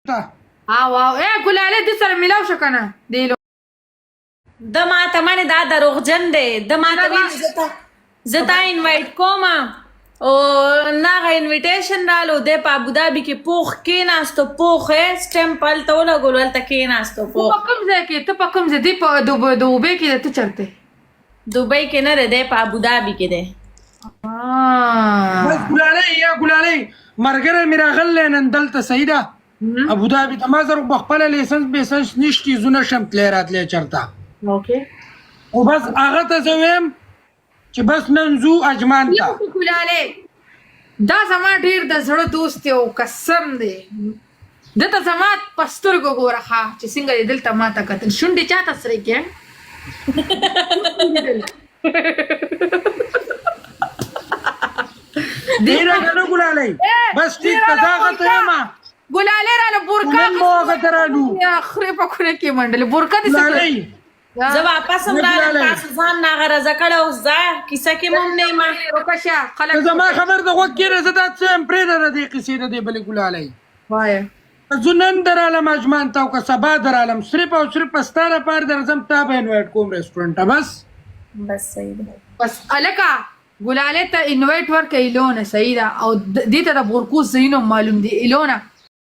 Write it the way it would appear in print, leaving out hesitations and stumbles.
واو ګلاله دې سره ملاو شو کنه دی د ما ته باندې دا دروغجن دی د ما ته زتا انوایټ کوم او ناغه انویټیشن رالو د په ابوظبي کې پوخ کې ناستو پوخ سټمپل ته ولګول ولته کې ناستو پوخ په کوم ځای کې ته په کوم ځای دی په دوبۍ کې ته چرته دوبۍ کې نه ده په ابوظبي کې ده بس ګلاله مرګره میرا غل نن دلته سیدا ابوظبي ته ما زر بخپل لیسنس نشتی زونه شم تل راتلې چرته اوکې او بس هغه ته زویم چې بس نن زو اجمان ته ګلاله دا زما ډیر د زړه دوست یو قسم دی دته زما پسترګو ګورخه چې څنګه دلته ما ته کتل شونډې چاته سره کې ډیره غنه ګلاله بس ټیک تزاغه ته ما ګلاله را بورکا موګه درالو یا خره په کونه کې منډل بورکا دې څه زه واپس هم راغلم تاسو ځان ناغرضه کړه اوس ځه کیسه کې مونږ نه ما وکشه خلک زما خبر د وخت کې رسېدا څه امپریډر دې قصې نه دی بلې ګلاله وای زنن درالم اجمان تا او سبا درالم صرف او صرف ستاره پر درځم تا به انوایټ کوم ریسټورانټ بس صحیح ده بس الکا ګلاله ته انوایټ ورکې ایلونه صحیح ده او دې ته د بورکو زینو معلوم دی ایلونه